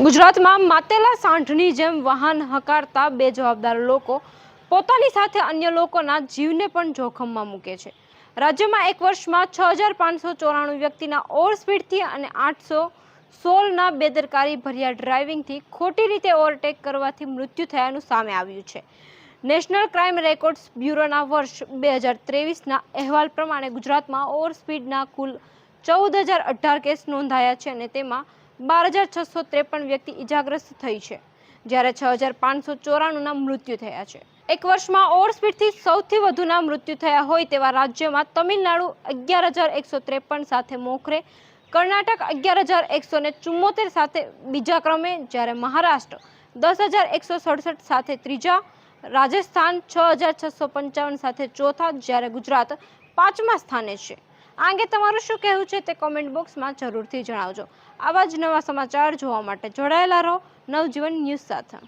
ગુજરાતમાં માતેલા સાંઢની જેમ વાહન હંકારતા બેજવાબદાર લોકો પોતાની સાથે અન્ય લોકોના જીવને પણ જોખમમાં મૂકે છે। રાજ્યમાં એક વર્ષમાં 6594 વ્યક્તિના ઓવરસ્પીડથી અને 816ના બેદરકારી ભર્યા ડ્રાઇવિંગથી ખોટી રીતે ઓવરટેક કરવાથી મૃત્યુ થયાનું સામે આવ્યું છે। નેશનલ ક્રાઇમ રેકોર્ડ્સ બ્યુરોના વર્ષ 2023ના અહેવાલ પ્રમાણે ગુજરાતમાં ઓવરસ્પીડના કુલ 14018 કેસ નોંધાયા છે અને તેમાં 12653 વ્યક્તિ ઇજાગ્રસ્ત થઈ છે, જ્યારે 6594ના મૃત્યુ થયા છે। એક વર્ષમાં ઓવરસ્પીડથી સૌથી વધુના મૃત્યુ થયા હોય તેવા રાજ્યોમાં તમિલનાડુ 11153 સાથે મોખરે, કર્ણાટક 11174 સાથે બીજા ક્રમે, જ્યારે મહારાષ્ટ્ર 10167 સાથે ત્રીજા, રાજસ્થાન 6655 સાથે ચોથા, જ્યારે ગુજરાત 5મા સ્થાને છે। આ અંગે તમારું શું કહેવું છે તે કોમેન્ટ બોક્સમાં જરૂરથી જણાવજો। આવા જ નવા સમાચાર જોવા માટે જોડાયેલા રહો નવજીવન ન્યૂઝ સાથે।